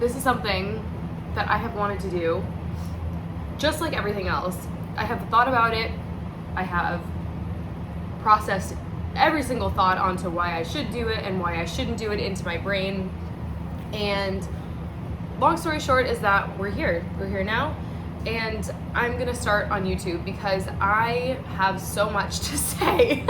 this is something that I have wanted to do, just like everything else. I have thought about it. I have processed every single thought onto why I should do it and why I shouldn't do it into my brain. And long story short is that we're here now, and I'm gonna start on YouTube because I have so much to say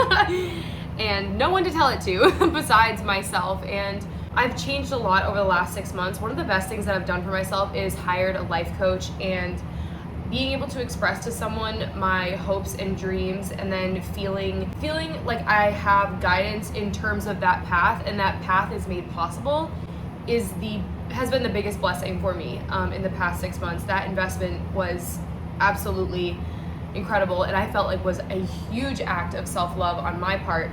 and no one to tell it to besides myself. And I've changed a lot over the last 6 months. One of the best things that I've done for myself is hired a life coach, and being able to express to someone my hopes and dreams, and then feeling like I have guidance in terms of that path, and that path is made possible, has been the biggest blessing for me in the past 6 months. That investment was absolutely incredible, and I felt like was a huge act of self-love on my part.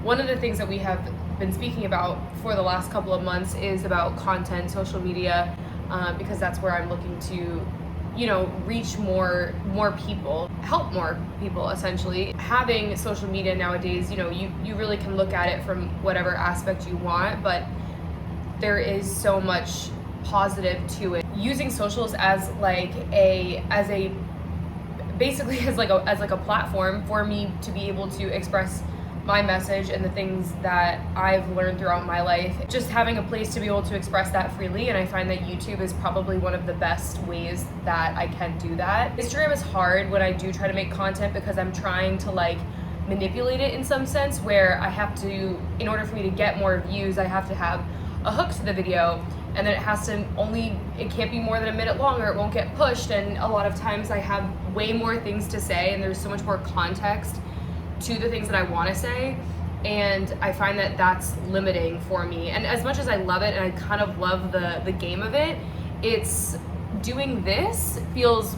One of the things that we have been speaking about for the last couple of months is about content, social media, because that's where I'm looking to reach more people, help more people essentially. Having social media nowadays, you really can look at it from whatever aspect you want, but there is so much positive to it. Using socials as a platform for me to be able to express my message and the things that I've learned throughout my life, just having a place to be able to express that freely. And I find that YouTube is probably one of the best ways that I can do that. Instagram is hard when I do try to make content because I'm trying to manipulate it in some sense, where I have to, in order for me to get more views, I have to have a hook to the video, and then it can't be more than a minute long or it won't get pushed. And a lot of times I have way more things to say, and there's so much more context to the things that I want to say, and I find that that's limiting for me. And as much as I love it and I kind of love the game of it, it's doing this feels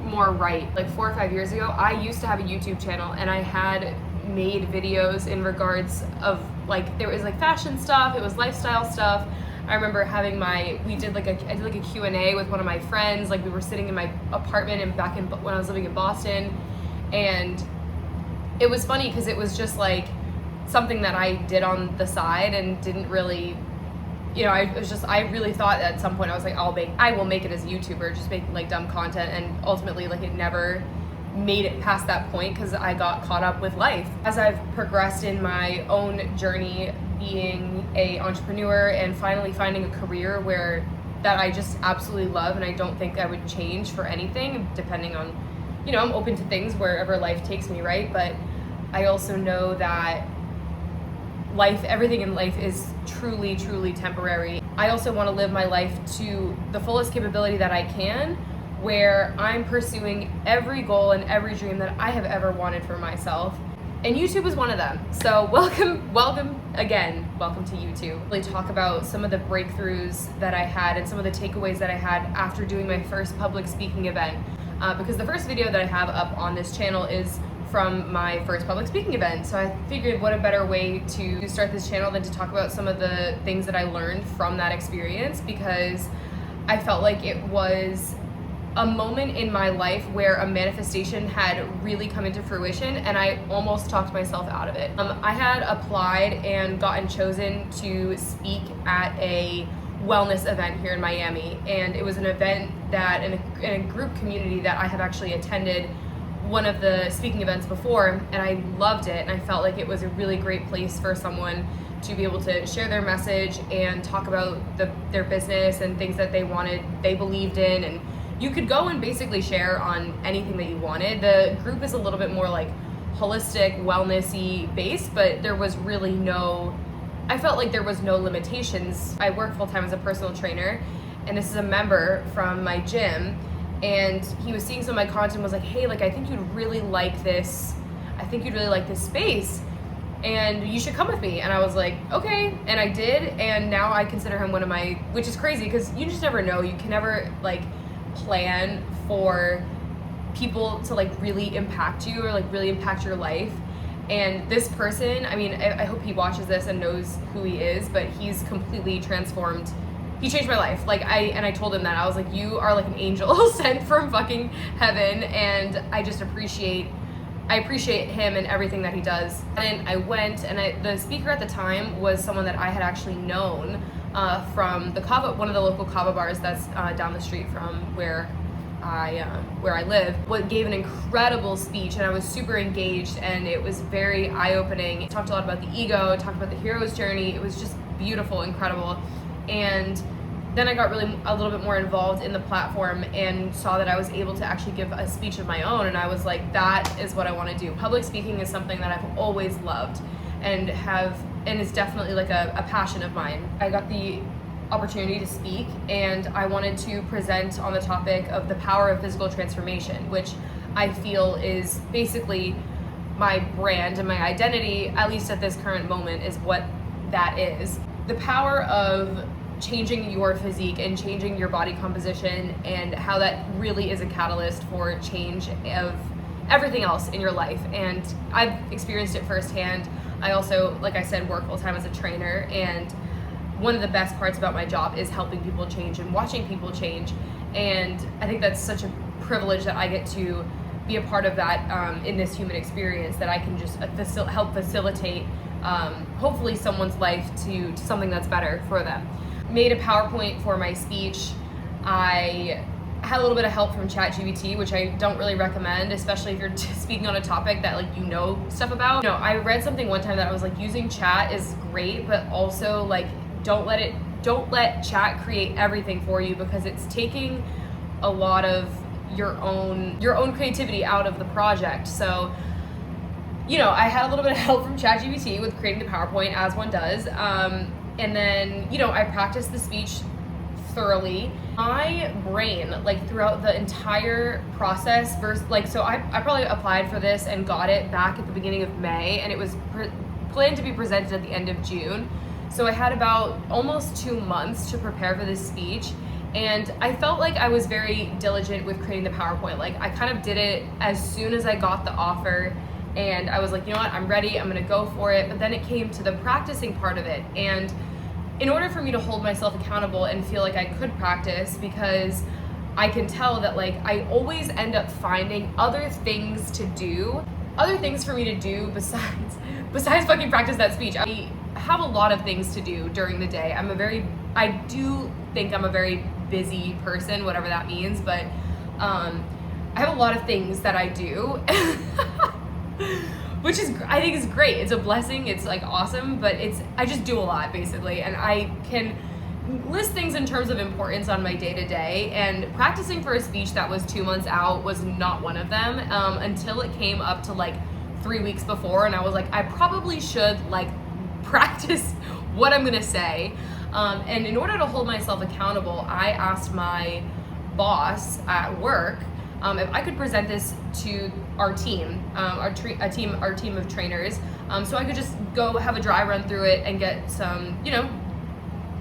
more right. Like 4 or 5 years ago, I used to have a YouTube channel, and I had made videos in regards of there was fashion stuff, it was lifestyle stuff. I remember having I did a Q&A with one of my friends. We were sitting in my apartment when I was living in Boston, and it was funny because it was just something that I did on the side and didn't really, I really thought at some point I was I will make it as a YouTuber, just make dumb content, and ultimately it never made it past that point because I got caught up with life. As I've progressed in my own journey being an entrepreneur and finally finding a career that I just absolutely love, and I don't think I would change for anything, depending on, I'm open to things wherever life takes me, right? But I also know that everything in life is truly, truly temporary. I also want to live my life to the fullest capability that I can, where I'm pursuing every goal and every dream that I have ever wanted for myself. And YouTube is one of them. So welcome again, welcome to YouTube. Really talk about some of the breakthroughs that I had and some of the takeaways that I had after doing my first public speaking event. Because the first video that I have up on this channel is from my first public speaking event. So I figured what a better way to start this channel than to talk about some of the things that I learned from that experience, because I felt like it was a moment in my life where a manifestation had really come into fruition, and I almost talked myself out of it. I had applied and gotten chosen to speak at a wellness event here in Miami, and it was an event that in a group community that I have actually attended one of the speaking events before, and I loved it, and I felt like it was a really great place for someone to be able to share their message and talk about their business and things that they believed in, and you could go and basically share on anything that you wanted. The group is a little bit more holistic, wellnessy based, but there was really I felt like there was no limitations. I work full-time as a personal trainer, and this is a member from my gym, and he was seeing some of my content and was like, hey, I think you'd really like this. I think you'd really like this space, and you should come with me. And I was like, okay, and I did, and now I consider him one of my, which is crazy because you just never know. You can never plan for people to really impact you or really impact your life. And this person, I hope he watches this and knows who he is, but he's completely transformed. He changed my life. I told him that. I was like, you are an angel sent from fucking heaven, and I just appreciate him and everything that he does. And I went, and the speaker at the time was someone that I had actually known from the kava, one of the local kava bars that's down the street from where I live, gave an incredible speech, and I was super engaged, and it was very eye-opening. It talked a lot about the ego, it talked about the hero's journey. It was just beautiful, incredible. And then I got really a little bit more involved in the platform and saw that I was able to actually give a speech of my own, and I was like, that is what I want to do. Public speaking is something that I've always loved and is definitely like a passion of mine. I got the opportunity to speak, and I wanted to present on the topic of the power of physical transformation, which I feel is basically my brand and my identity, at least at this current moment, is what that is. The power of changing your physique and changing your body composition, and how that really is a catalyst for change of everything else in your life. And I've experienced it firsthand. I also, like I said, work full time as a trainer, and one of the best parts about my job is helping people change and watching people change. And I think that's such a privilege that I get to be a part of that in this human experience, that I can just help facilitate hopefully someone's life to something that's better for them. Made a PowerPoint for my speech. I had a little bit of help from ChatGPT, which I don't really recommend, especially if you're speaking on a topic that like you know stuff about. You know, I read something one time that I was like, using chat is great, but also like don't let chat create everything for you, because it's taking a lot of your own creativity out of the project. So, you know, I had a little bit of help from ChatGPT with creating the PowerPoint, as one does. And then, you know, I practiced the speech thoroughly. My brain, like throughout the entire process, so I probably applied for this and got it back at the beginning of May, and it was planned to be presented at the end of June. So I had about almost 2 months to prepare for this speech, and I felt like I was very diligent with creating the PowerPoint. Like I kind of did it as soon as I got the offer, and I was like, you know what, I'm ready, I'm gonna go for it. But then it came to the practicing part of it, and in order for me to hold myself accountable and feel like I could practice, because I can tell that like I always end up finding other things for me to do besides fucking practice that speech. I have a lot of things to do during the day. I do think I'm a very busy person, whatever that means, but I have a lot of things that I do. Which I think is great. It's a blessing. It's like awesome, but I just do a lot basically, and I can list things in terms of importance on my day-to-day, and practicing for a speech that was 2 months out was not one of them, until it came up to like 3 weeks before, and I was like, I probably should like practice what I'm gonna say. And in order to hold myself accountable, I asked my boss at work if I could present this to our team, our team of trainers, so I could just go have a dry run through it and get some, you know,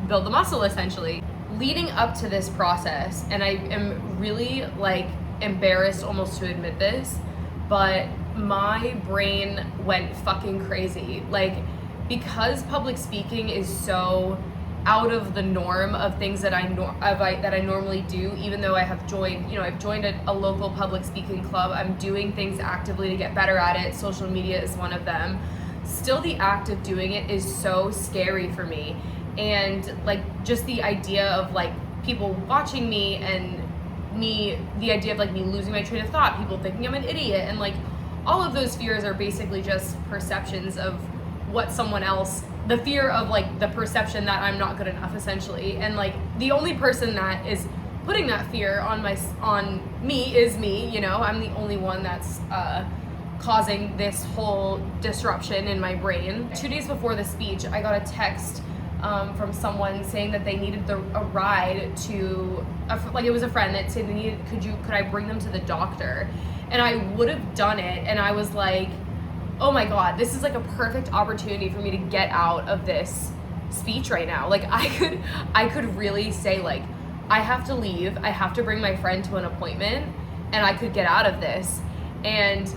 build the muscle essentially. Leading up to this process, and I am really like embarrassed almost to admit this, but my brain went fucking crazy. Like, because public speaking is so out of the norm of things that I normally do, even though I've joined a local public speaking club. I'm doing things actively to get better at it. Social media is one of them. Still, the act of doing it is so scary for me. And like just the idea of like people watching me, and the idea of like me losing my train of thought, people thinking I'm an idiot, and like all of those fears are basically just perceptions of what someone else, the fear of like the perception that I'm not good enough essentially. And like the only person that is putting that fear on me is me, you know. I'm the only one that's causing this whole disruption in my brain. 2 days before the speech, I got a text from someone saying that they needed a ride to it was a friend that said they needed, could I bring them to the doctor? And I would have done it, and I was like, oh my God, this is like a perfect opportunity for me to get out of this speech right now. Like I could really say like, I have to leave, I have to bring my friend to an appointment, and I could get out of this. And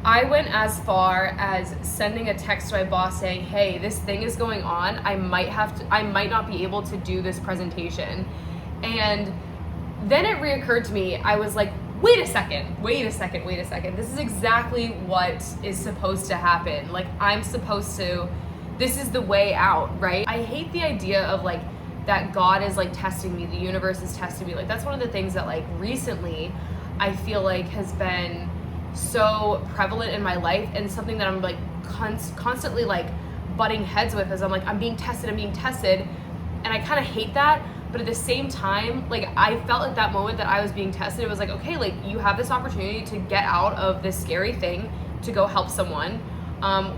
I went as far as sending a text to my boss saying, hey, this thing is going on, I might not be able to do this presentation. And then it reoccurred to me, I was like, wait a second, this is exactly what is supposed to happen. Like this is the way out, right? I hate the idea of like that God is like testing me, the universe is testing me. Like that's one of the things that like recently I feel like has been so prevalent in my life, and something that I'm like constantly like butting heads with, as I'm like, I'm being tested, and I kind of hate that. But at the same time, like I felt at that moment that I was being tested. It was like, okay, like you have this opportunity to get out of this scary thing to go help someone,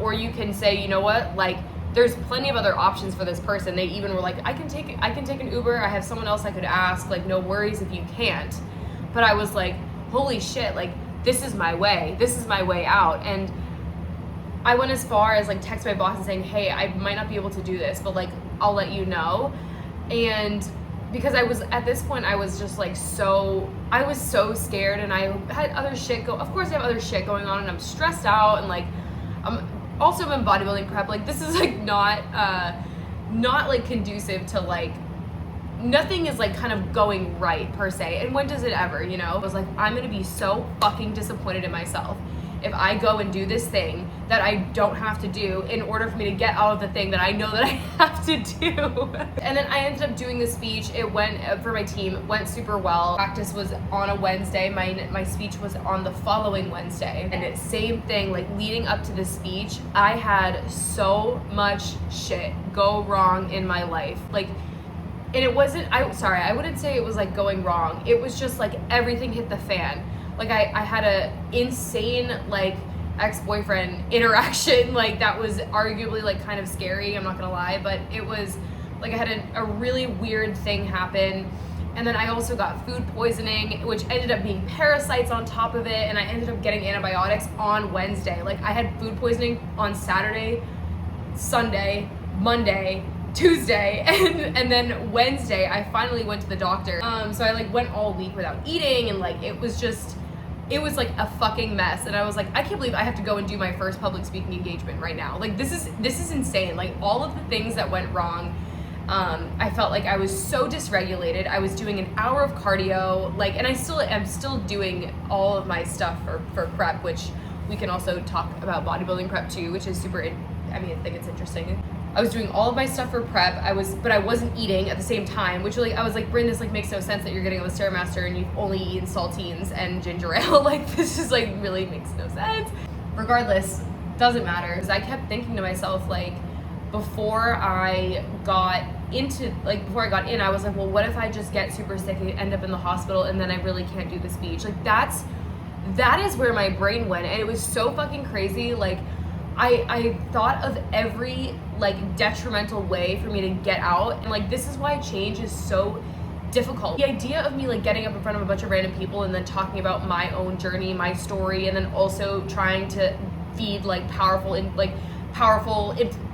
or you can say, you know what, like there's plenty of other options for this person. They even were like, I can take an Uber, I have someone else I could ask, like no worries if you can't. But I was like, holy shit, like this is my way out. And I went as far as like text my boss and saying, hey, I might not be able to do this, but like I'll let you know. And because I was at this point, I was just like I was so scared, and I had other shit of course I have other shit going on, and I'm stressed out, and like I'm also in bodybuilding prep. Like this is like not like conducive to like, nothing is like kind of going right per se. And when does it ever, you know? I was like, I'm gonna be so fucking disappointed in myself if I go and do this thing that I don't have to do in order for me to get out of the thing that I know that I have to do. And then I ended up doing the speech. It went, for my team, it went super well. Practice was on a Wednesday. My speech was on the following Wednesday. And it's same thing, like leading up to the speech, I had so much shit go wrong in my life. Like, and it wasn't, I wouldn't say it was like going wrong. It was just like everything hit the fan. Like I had a insane like ex-boyfriend interaction, like that was arguably like kind of scary, I'm not gonna lie, but it was like I had a really weird thing happen. And then I also got food poisoning, which ended up being parasites on top of it, and I ended up getting antibiotics on Wednesday. Like I had food poisoning on Saturday, Sunday, Monday, Tuesday, and then Wednesday I finally went to the doctor. So I like went all week without eating, and like it was like a fucking mess. And I was like, I can't believe I have to go and do my first public speaking engagement right now. Like this is insane. Like all of the things that went wrong, I felt like I was so dysregulated. I was doing an hour of cardio, like, and I'm still doing all of my stuff for prep, which we can also talk about bodybuilding prep too, which is super, I think it's interesting. I was doing all of my stuff for prep. But I wasn't eating at the same time, which like I was like, Bryn, this like makes no sense that you're getting on the Stairmaster and you've only eaten saltines and ginger ale. Like this is like really makes no sense. Regardless, doesn't matter, because I kept thinking to myself, like before I got in, I was like, well, what if I just get super sick and end up in the hospital and then I really can't do the speech? Like that is where my brain went, and it was so fucking crazy. Like I thought of every like detrimental way for me to get out, and like this is why change is so difficult. The idea of me like getting up in front of a bunch of random people and then talking about my own journey, my story, and then also trying to feed like powerful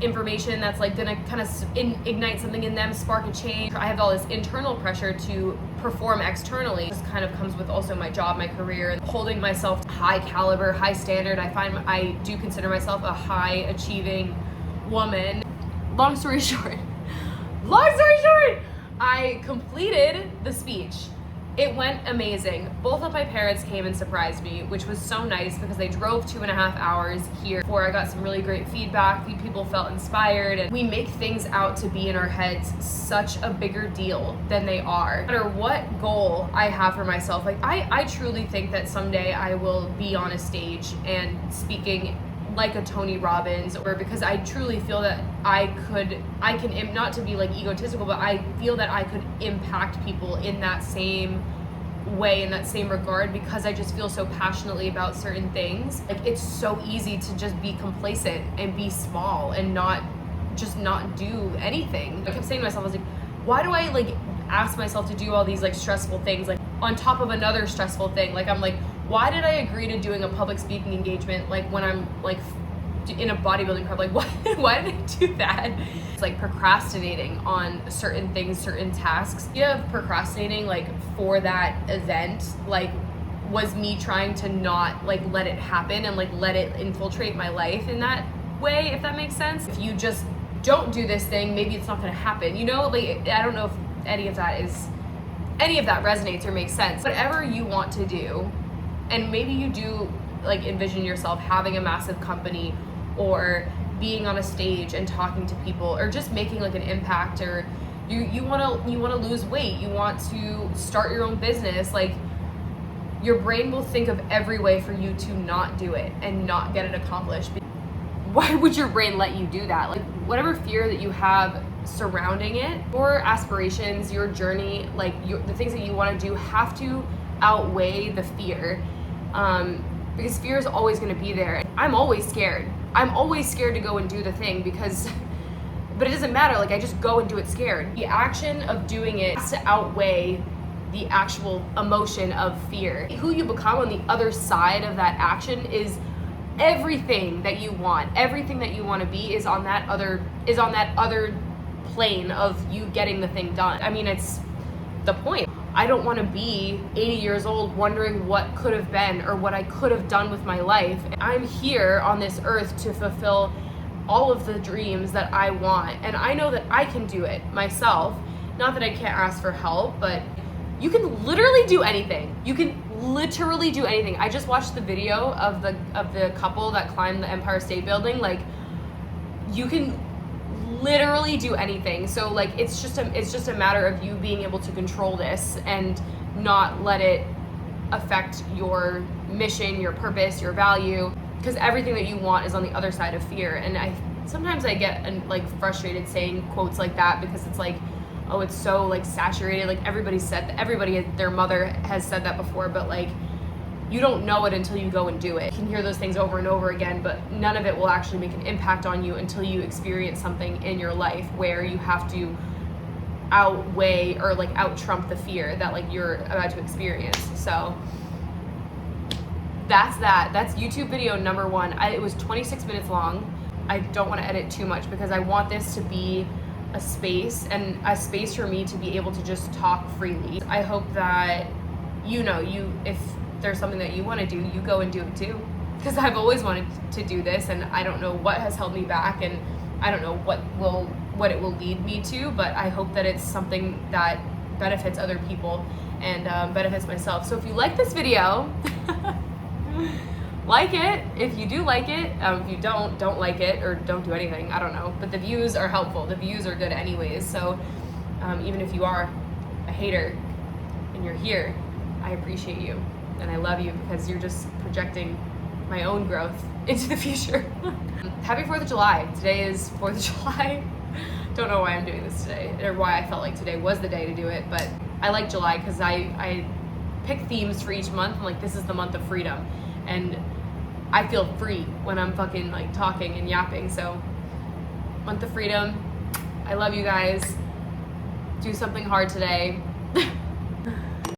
information that's like gonna kind of ignite something in them, spark a change. I have all this internal pressure to perform externally. This kind of comes with also my job, my career, holding myself to high caliber, high standard. I do consider myself a high achieving woman. Long story short, I completed the speech. It went amazing. Both of my parents came and surprised me, which was so nice because they drove 2.5 hours here. Before I got some really great feedback, people felt inspired, and we make things out to be in our heads such a bigger deal than they are. No matter what goal I have for myself, like I truly think that someday I will be on a stage and speaking like a Tony Robbins, or because I truly feel that I can, not to be like egotistical, but I feel that I could impact people in that same way, in that same regard, because I just feel so passionately about certain things. Like it's so easy to just be complacent and be small and not do anything. I kept saying to myself, I was like, why do I like ask myself to do all these like stressful things, like on top of another stressful thing? Like I'm like, why did I agree to doing a public speaking engagement like when I'm like in a bodybuilding prep? Like why did I do that? It's like procrastinating on certain things, certain tasks. Yeah, procrastinating like for that event like was me trying to not like let it happen and like let it infiltrate my life in that way, if that makes sense. If you just don't do this thing, maybe it's not gonna happen, you know? Like I don't know if any of that resonates or makes sense. Whatever you want to do, and maybe you do like envision yourself having a massive company or being on a stage and talking to people or just making like an impact or You want to lose weight, you want to start your own business. Like, your brain will think of every way for you to not do it and not get it accomplished. Why would your brain let you do that? Like, whatever fear that you have surrounding it, your aspirations, your journey, like the things that you want to do have to outweigh the fear, because fear is always going to be there. I'm always scared. I'm always scared to go and do the thing but it doesn't matter. Like, I just go and do it scared. The action of doing it has to outweigh the actual emotion of fear. Who you become on the other side of that action is everything that you want. Everything that you want to be is on that other plane of you getting the thing done. I mean, it's the point. I don't want to be 80 years old wondering what could have been or what I could have done with my life. I'm here on this earth to fulfill all of the dreams that I want, and I know that I can do it myself. Not that I can't ask for help, but you can literally do anything. You can literally do anything. I just watched the video of the couple that climbed the Empire State Building. Like, you can literally do anything. So like, it's just a matter of you being able to control this and not let it affect your mission, your purpose, your value, because everything that you want is on the other side of fear. And sometimes I get like frustrated saying quotes like that, because it's like, oh, it's so like saturated. Like, their mother has said that before, but like, you don't know it until you go and do it. You can hear those things over and over again, but none of it will actually make an impact on you until you experience something in your life where you have to outweigh or like out-trump the fear that like you're about to experience. So that's YouTube video number 1. It was 26 minutes long. I don't want to edit too much because I want this to be a space for me to be able to just talk freely. I hope that if there's something that you want to do, you go and do it too, because I've always wanted to do this, and I don't know what has held me back, and I don't know what it will lead me to, but I hope that it's something that benefits other people and benefits myself. So if you like this video, like it. If you do like it, if you don't like it, or don't do anything, I don't know, but the views are helpful. The views are good anyways. So even if you are a hater and you're here, I appreciate you and I love you, because you're just projecting my own growth into the future. Happy 4th of July. Today is 4th of July. Don't know why I'm doing this today, or why I felt like today was the day to do it, but I like July because I pick themes for each month. I'm like, this is the month of freedom, and I feel free when I'm fucking like talking and yapping. So, month of freedom. I love you guys. Do something hard today.